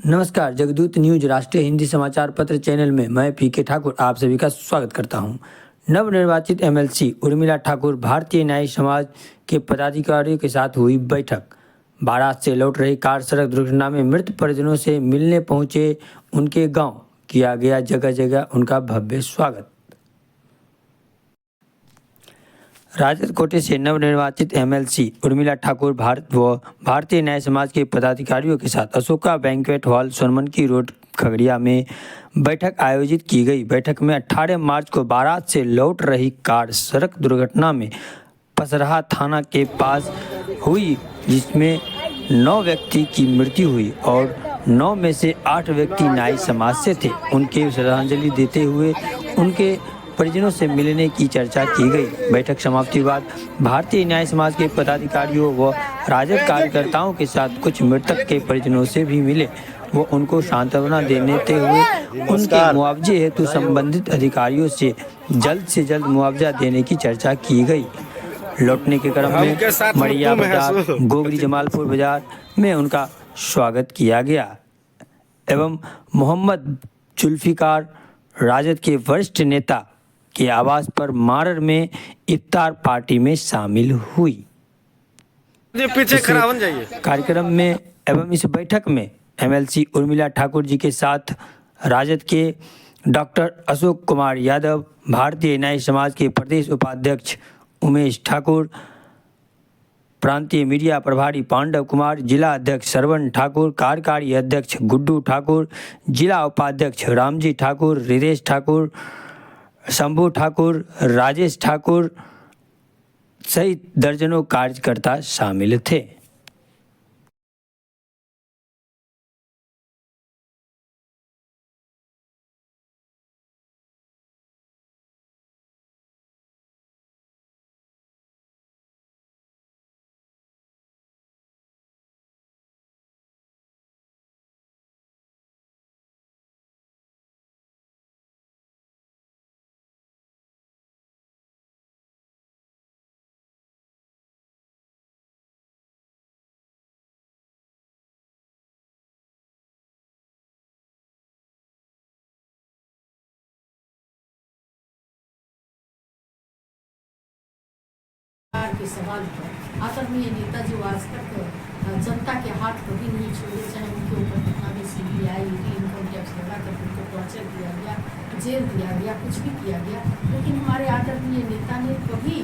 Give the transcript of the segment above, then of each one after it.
नमस्कार, जगदूत न्यूज राष्ट्रीय हिंदी समाचार पत्र चैनल में मैं पीके ठाकुर आप सभी का स्वागत करता हूं। नवनिर्वाचित एमएलसी उर्मिला ठाकुर भारतीय न्याय समाज के पदाधिकारियों के साथ हुई बैठक। बारात से लौट रही कार सड़क दुर्घटना में मृत परिजनों से मिलने पहुंचे उनके गांव, किया गया जगह जगह उनका भव्य स्वागत। राजद कोटे से नवनिर्वाचित एमएलसी उर्मिला ठाकुर भारतीय न्याय समाज के पदाधिकारियों के साथ Ashoka banquet hall, Sonmanki road, Khagaria में बैठक आयोजित की गई। बैठक में 18 मार्च को बारात से लौट रही कार सड़क दुर्घटना में पसराहा थाना के पास हुई, जिसमें 9 व्यक्ति की मृत्यु हुई और 9 में से 8 व्यक्ति न्याय समाज से थे। उनके श्रद्धांजलि देते हुए उनके परिजनों से मिलने की चर्चा की गई। बैठक समाप्ति के बाद भारतीय न्याय समाज के पदाधिकारियों व राजद कार्यकर्ताओं के साथ कुछ मृतक के परिजनों से भी मिले। वो उनको सांत्वना देते हुए उनके मुआवजे हेतु संबंधित अधिकारियों से जल्द मुआवजा देने की चर्चा की गई। लौटने के क्रम में मड़िया बाजार, गोगरी जमालपुर बाजार में उनका स्वागत किया गया एवं मोहम्मद जुल्फिकार, राजद के वरिष्ठ नेता के आवास पर मारर में इफ्तार पार्टी में शामिल हुई। पीछे खड़ा हो जाइए। कार्यक्रम में एवं इस बैठक में एमएलसी उर्मिला ठाकुर जी के साथ राजद के डॉक्टर अशोक कुमार यादव, भारतीय न्याय समाज के प्रदेश उपाध्यक्ष उमेश ठाकुर, प्रांतीय मीडिया प्रभारी पांडव कुमार, जिला अध्यक्ष श्रवण ठाकुर, कार्यकारी अध्यक्ष गुड्डू ठाकुर, जिला उपाध्यक्ष रामजी ठाकुर, रितेश ठाकुर, शंभू ठाकुर, राजेश ठाकुर सहित दर्जनों कार्यकर्ता शामिल थे। के सवाल पर आदरणीय नेता जो आज तक जनता के हाथ कभी नहीं छोड़े, चाहे उनके ऊपर कितना भी सीबीआई, इनकम टैक्स लगा कर उनको टॉर्चर किया गया, जेल दिया गया, कुछ भी किया गया, लेकिन हमारे आदरणीय नेता ने कभी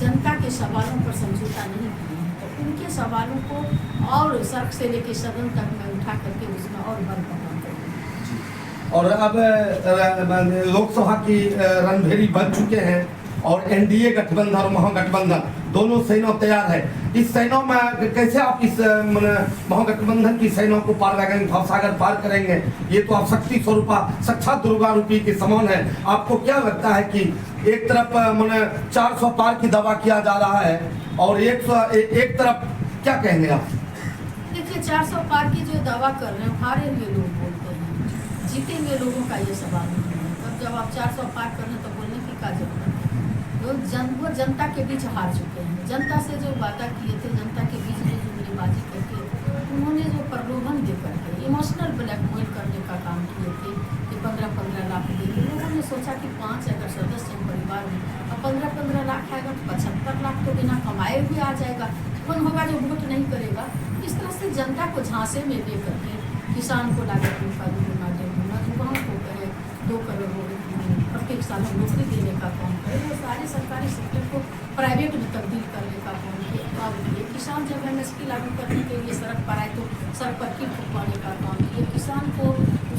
जनता के सवालों पर समझौता नहीं किया है। तो उनके सवालों को और सड़क से लेकर सदन तक में उठा करके उसमें और बल बढ़ा करेंगे। और अब लोकसभा की रणभेरी बन चुके हैं और एनडीए गठबंधन और महागठबंधन दोनों सेना तैयार है। इस सेना में कैसे आप इस महागठबंधन की सेना को पार लगाएंगे, भवसागर पार करेंगे? ये तो आप शक्ति स्वरूपा साक्षात दुर्गा रूपी के समान है। आपको क्या लगता है कि एक तरफ 400 पार की दावा किया जा रहा है और एक तरफ क्या कहेंगे आप? देखिए, 400 पार की जो दावा कर रहे हैं, हारे हुए लोग बोलते हैं, जीते हुए लोगों का ये सवाल नहीं है। तब जब आप 400 पार कर रहे हैं तो बोलने की क्या जरूरत है? वो जनता के बीच हार चुके हैं। जनता से जो वादा किए थे, जनता के बीच में जो मिलीबाजी करके उन्होंने जो प्रलोभन दे करके इमोशनल ब्लैकमेल करने का काम किए थे कि 15-15 लाख देंगे। लोगों ने सोचा कि 5 अगर सदस्य परिवार में और 15-15 लाख आएगा तो 75 लाख तो बिना कमाए भी आ जाएगा। कौन होगा जो वोट नहीं करेगा? इस तरह से जनता को झांसे में दे करके किसान को लागत का दुगुना, युवाओं को कहे 2 करोड़ प्रत्येक साल नौकरी देने का काम करे, वो सारे सरकारी सेक्टर को प्राइवेट में तब्दील करने का काम किए। किसान जब एमएसपी लागू करने के लिए सड़क पर आए तो सड़क पर कीट फुकवाने का काम किए। किसान को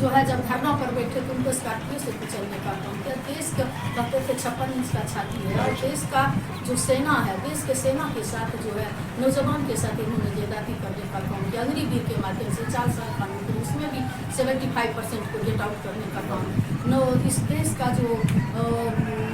जो है जब धरना पर बैठे तो उनको स्कॉर्पियो से कुचलने का काम किया। देश का कहते थे 56 इंच का छाती है और देश का जो सेना है, देश के सेना के साथ जो है नौजवान के साथ इन्होंने ज्यादती करने का काम किया। अग्निवीर के माध्यम से 4 साल कानून थे, उसमें भी 75% को गेट आउट करने का काम। इस देश का जो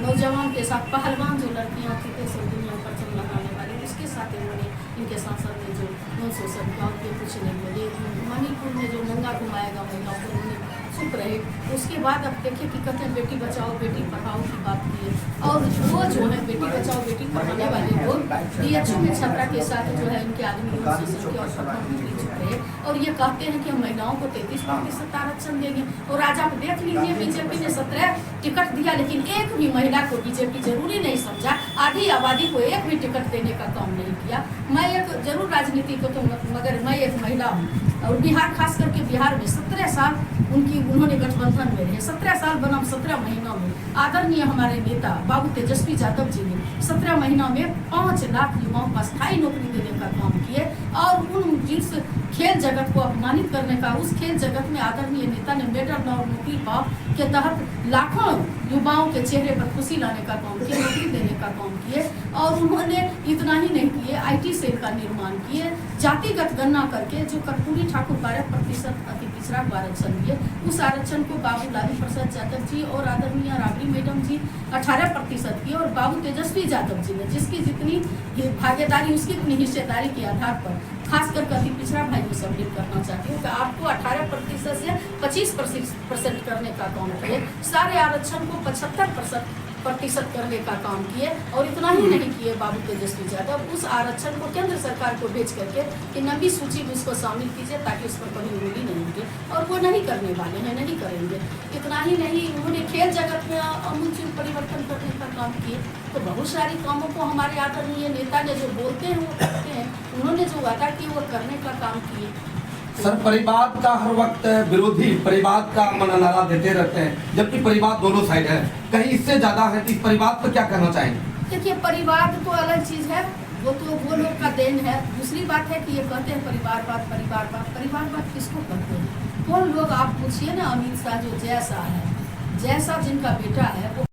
नौजवान के साथ पहलवान जो लड़कियां थी देश और दुनिया पर चल लगाने वाली, उसके साथ इन्होंने इनके सांसद ने जो 900 गाँव के कुछ नहीं बोले। मणिपुर में जो नंगा घुमाएगा महिलाओं को उन्होंने चुप रहे। उसके बाद अब देखिए कि कहते हैं बेटी बचाओ बेटी पढ़ाओ की बात की है, और वो जो है बेटी बचाओ बेटी पढ़ाने वाले लोग DHO में छात्रा के साथ जो है उनके आदमी की और प्रधानमंत्री चुप रहे और ये कहते हैं कि हम महिलाओं को 33% आरक्षण देंगे। और आज आप देख लीजिए बीजेपी ने 17 टिकट दिया, लेकिन एक भी महिला को बीजेपी जरूरी नहीं समझा, आधी आबादी को एक भी टिकट देने का काम नहीं किया। मैं एक जरूर राजनीति को तो मगर मैं एक महिला हूँ और बिहार खास करके बिहार में 17 साल उन्होंने गठबंधन में रहे, 17 साल बनाम 17 महीनों में आदरणीय हमारे नेता बाबू तेजस्वी यादव जी ने 17 महीनों में 5 लाख युवाओं को स्थायी नौकरी देने का काम किए और उन जिस खेल जगत को अपमानित करने का, उस खेल जगत में आदरणीय नेता ने मेडल और नौकरी पाओ के तहत लाखों युवाओं के चेहरे पर खुशी लाने का काम किया, नौकरी देने का काम किए। और उन्होंने इतना ही नहीं किए, IT सेल का निर्माण किए, जातिगत गणना करके जो कर्पूरी ठाकुर 12% अति पिछड़ा को आरक्षण दिए, उस आरक्षण को बाबू लालू प्रसाद यादव जी और आदरणीय राबड़ी मैडम जी 18% की और बाबू तेजस्वी यादव जी ने जिसकी जितनी भागीदारी उसकी इतनी हिस्सेदारी के आधार पर खासकर अति पिछड़ा भाई को सम्मिलित करना चाहती हूँ कि आपको 18% से 25% करने का काम किए, सारे आरक्षण को 75% करने का काम किए। और इतना ही नहीं किए बाबू तेजस्वी यादव, उस आरक्षण को केंद्र सरकार को भेज करके कि लंबी सूची में उसको शामिल कीजिए ताकि उस पर कभी उंगली नहीं होगी, और वो नहीं करने वाले हैं, नहीं करेंगे। इतना ही नहीं, उन्होंने खेल जगत में आमूल परिवर्तन करने का काम किए। तो बहुत सारी कामों को हमारे आदरणीय नेता ने जो बोलते हैं वो करते हैं, उन्होंने जो वादा किए वो करने का काम किए। सर, परिवार का हर वक्त विरोधी परिवार का नारा देते रहते हैं, जबकि परिवार दोनों साइड है, कहीं इससे ज्यादा है। इस परिवार पर क्या कहना चाहेंगे? देखिए, परिवार तो अलग चीज है, वो तो वो लोग का देन है। दूसरी बात है कि ये कहते हैं परिवारवाद किसको कहते हैं? कौन लोग आप पूछिए ना, अमित शाह जो जैसा है, जैसा जिनका बेटा है वो